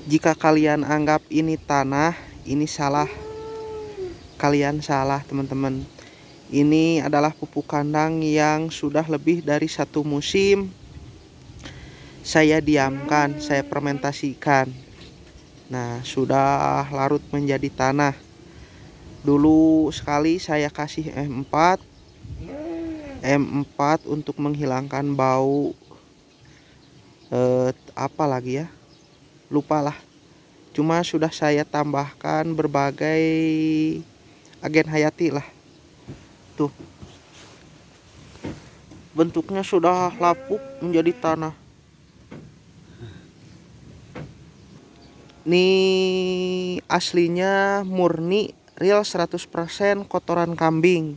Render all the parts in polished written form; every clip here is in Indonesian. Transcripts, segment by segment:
Jika kalian anggap ini tanah, ini salah. Kalian salah, teman-teman. Ini adalah pupuk kandang yang sudah lebih dari 1 musim saya diamkan, saya fermentasikan. Nah, sudah larut menjadi tanah. Dulu sekali saya kasih M4 untuk menghilangkan bau, apa lagi ya, lupa lah. Cuma sudah saya tambahkan berbagai agen hayati lah. Tuh, bentuknya sudah lapuk menjadi tanah. Ini aslinya murni real 100% kotoran kambing.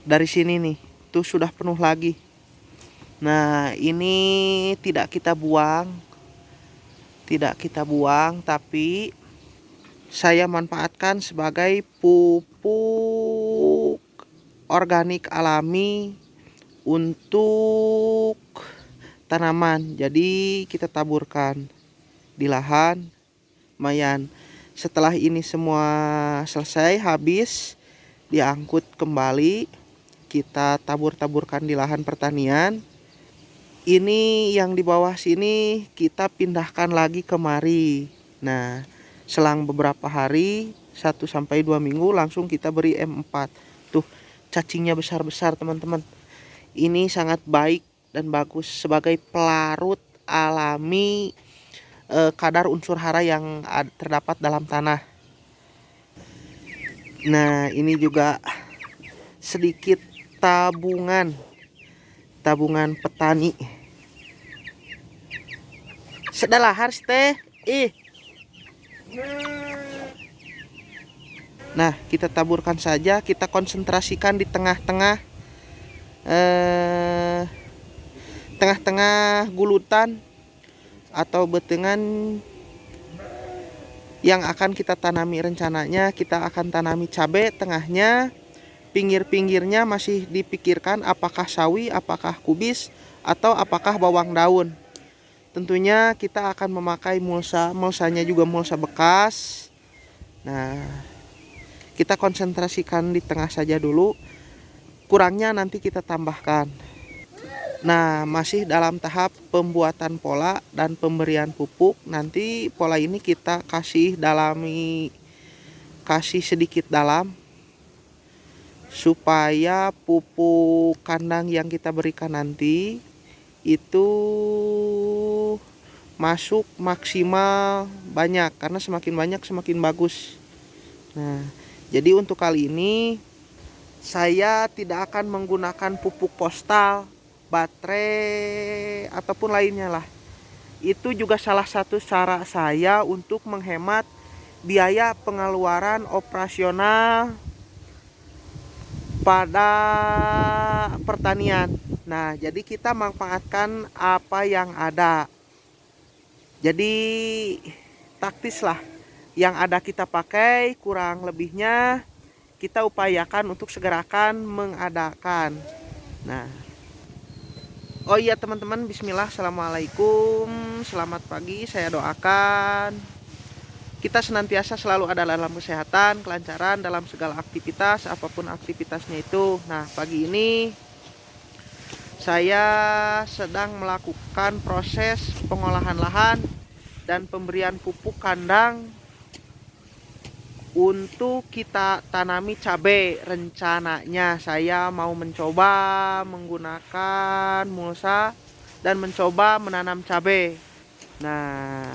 Dari sini nih, tuh sudah penuh lagi. Nah, ini tidak kita buang, tapi saya manfaatkan sebagai pupuk organik alami untuk tanaman. Jadi kita taburkan di lahan lumayan. Setelah ini semua selesai habis, diangkut kembali, kita tabur-taburkan di lahan pertanian. Ini yang di bawah sini kita pindahkan lagi kemari. Nah, selang beberapa hari, 1 sampai 2 minggu, langsung kita beri M4. Tuh, cacingnya besar-besar, teman-teman. Ini sangat baik dan bagus sebagai pelarut alami kadar unsur hara yang terdapat dalam tanah. Nah, ini juga sedikit tabungan petani. Sedalah harus teh. Nah, kita taburkan saja, kita konsentrasikan di tengah-tengah gulutan atau betengan yang akan kita tanami. Rencananya kita akan tanami cabai tengahnya, pinggir-pinggirnya masih dipikirkan apakah sawi, apakah kubis, atau apakah bawang daun. Tentunya kita akan memakai mulsanya juga mulsa bekas. Nah, kita konsentrasikan di tengah saja dulu, kurangnya nanti kita tambahkan. Nah, masih dalam tahap pembuatan pola dan pemberian pupuk. Nanti pola ini kita kasih sedikit dalam, supaya pupuk kandang yang kita berikan nanti itu masuk maksimal banyak, karena semakin banyak semakin bagus. Nah, jadi untuk kali ini saya tidak akan menggunakan pupuk postal, baterai, ataupun lainnya lah. Itu juga salah satu cara saya untuk menghemat biaya pengeluaran operasional pada pertanian. Nah, jadi kita manfaatkan apa yang ada. Jadi taktis lah, yang ada kita pakai, kurang lebihnya kita upayakan untuk segerakan mengadakan. Nah, oh iya teman-teman, bismillah, assalamualaikum, selamat pagi. Saya doakan kita senantiasa selalu ada dalam kesehatan, kelancaran dalam segala aktivitas, apapun aktivitasnya itu. Nah, pagi ini saya sedang melakukan proses pengolahan lahan dan pemberian pupuk kandang untuk kita tanami cabai. Rencananya saya mau mencoba menggunakan mulsa dan mencoba menanam cabai. Nah,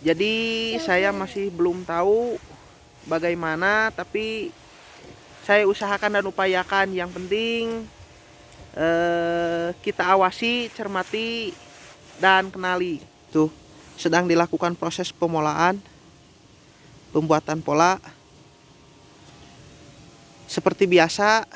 jadi saya masih belum tahu bagaimana, tapi saya usahakan dan upayakan. Yang penting kita awasi, cermati, dan kenali. Tuh, sedang dilakukan proses pemolahan, pembuatan pola. Seperti biasa,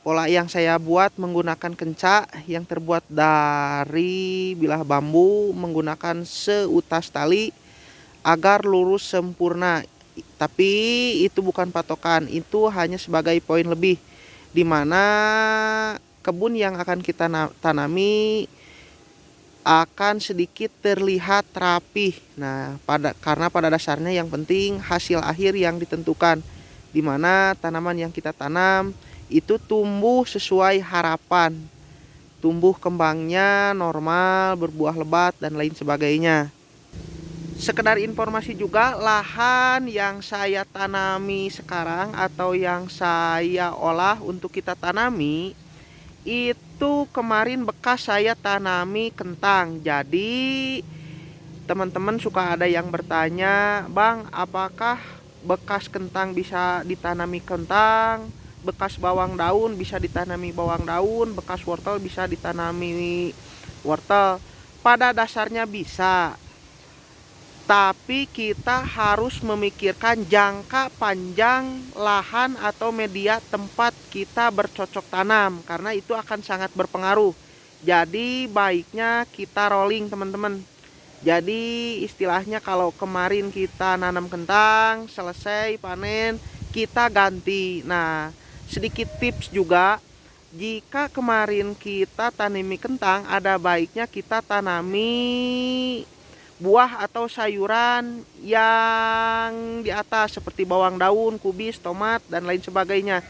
pola yang saya buat menggunakan kenca yang terbuat dari bilah bambu, menggunakan seutas tali agar lurus sempurna. Tapi itu bukan patokan, itu hanya sebagai poin lebih, dimana kebun yang akan kita tanami akan sedikit terlihat rapih. Nah, karena pada dasarnya yang penting hasil akhir yang ditentukan, di mana tanaman yang kita tanam itu tumbuh sesuai harapan, tumbuh kembangnya normal, berbuah lebat dan lain sebagainya. Sekedar informasi juga, lahan yang saya tanami sekarang atau yang saya olah untuk kita tanami itu kemarin bekas saya tanami kentang. Jadi teman-teman suka ada yang bertanya, "Bang, apakah bekas kentang bisa ditanami kentang? Bekas bawang daun bisa ditanami bawang daun, bekas wortel bisa ditanami wortel?" Pada dasarnya bisa. Tapi kita harus memikirkan jangka panjang lahan atau media tempat kita bercocok tanam, karena itu akan sangat berpengaruh. Jadi baiknya kita rolling teman-teman. Jadi istilahnya kalau kemarin kita nanam kentang, selesai panen, kita ganti. Nah, sedikit tips juga, jika kemarin kita tanami kentang, ada baiknya kita tanami buah atau sayuran yang di atas seperti bawang daun, kubis, tomat dan lain sebagainya.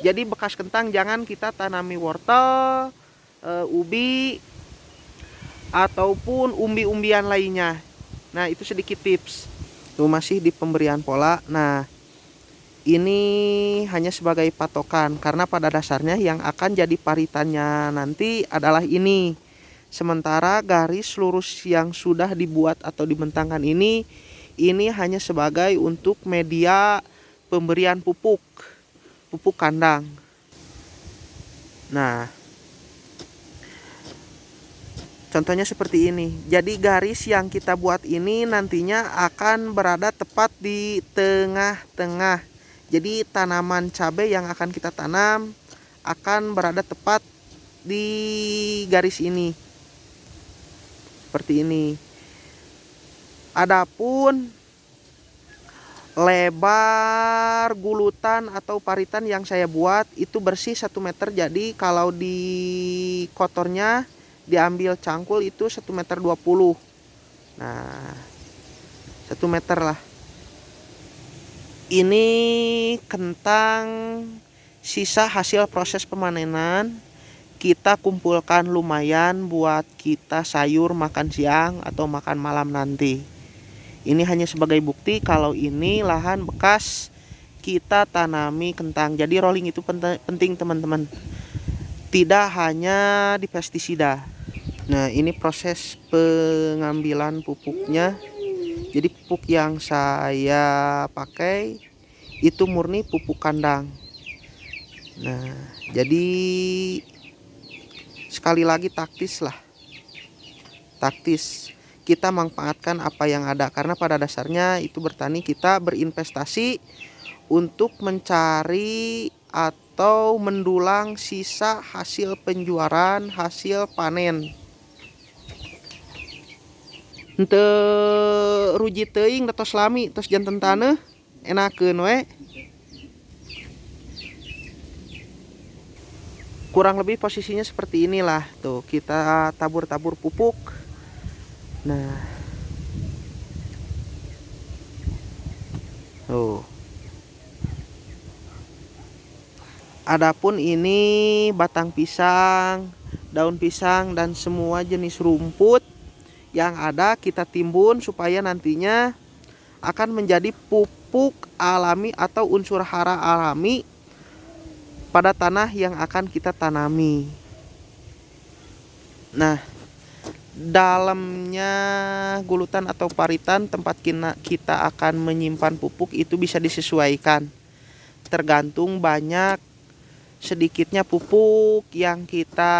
Jadi bekas kentang jangan kita tanami wortel, ubi ataupun umbi-umbian lainnya. Nah, itu sedikit tips. Tuh masih di pemberian pola. Nah, ini hanya sebagai patokan karena pada dasarnya yang akan jadi paritannya nanti adalah ini. Sementara garis lurus yang sudah dibuat atau dibentangkan ini hanya sebagai untuk media pemberian pupuk kandang. Nah, contohnya seperti ini. Jadi garis yang kita buat ini nantinya akan berada tepat di tengah-tengah. Jadi tanaman cabai yang akan kita tanam akan berada tepat di garis ini. Seperti ini. Adapun lebar gulutan atau paritan yang saya buat itu bersih 1 meter. Jadi kalau di kotornya diambil cangkul itu 1,20 meter. Nah, 1 meter lah. Ini kentang sisa hasil proses pemanenan. Kita kumpulkan lumayan buat kita sayur makan siang atau makan malam nanti. Ini hanya sebagai bukti kalau ini lahan bekas kita tanami kentang. Jadi rolling itu penting teman-teman. Tidak hanya di pestisida. Nah, ini proses pengambilan pupuknya. Jadi pupuk yang saya pakai itu murni pupuk kandang. Nah, jadi sekali lagi taktis lah. Taktis. Kita manfaatkan apa yang ada karena pada dasarnya itu bertani kita berinvestasi untuk mencari atau mendulang sisa hasil penjualan, hasil panen. Henteu ruji teuing tos lami tos janten taneuh enakeun we. Kurang lebih posisinya seperti inilah. Tuh, kita tabur-tabur pupuk. Nah. Tuh. Adapun ini batang pisang, daun pisang dan semua jenis rumput yang ada kita timbun supaya nantinya akan menjadi pupuk alami atau unsur hara alami pada tanah yang akan kita tanami. Nah, dalamnya gulutan atau paritan tempat kita akan menyimpan pupuk itu bisa disesuaikan. Tergantung banyak sedikitnya pupuk yang kita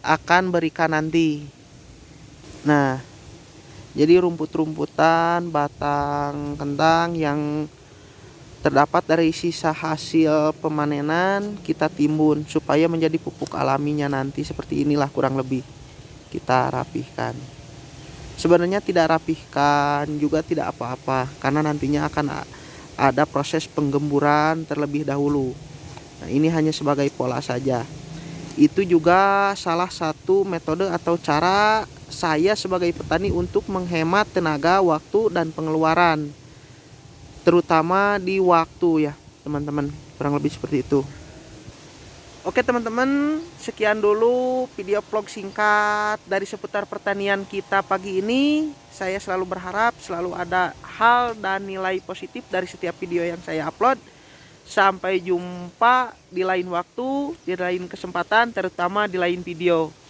akan berikan nanti. Nah, jadi rumput-rumputan, batang kentang yang terdapat dari sisa hasil pemanenan kita timbun supaya menjadi pupuk alaminya nanti. Seperti inilah kurang lebih kita rapihkan. Sebenarnya tidak rapihkan juga tidak apa-apa karena nantinya akan ada proses penggemburan terlebih dahulu. Nah, ini hanya sebagai pola saja. Itu juga salah satu metode atau cara saya sebagai petani untuk menghemat tenaga, waktu, dan pengeluaran. Terutama di waktu ya teman-teman, kurang lebih seperti itu. Oke teman-teman, sekian dulu video vlog singkat dari seputar pertanian kita pagi ini. Saya selalu berharap selalu ada hal dan nilai positif dari setiap video yang saya upload. Sampai jumpa di lain waktu, di lain kesempatan, terutama di lain video.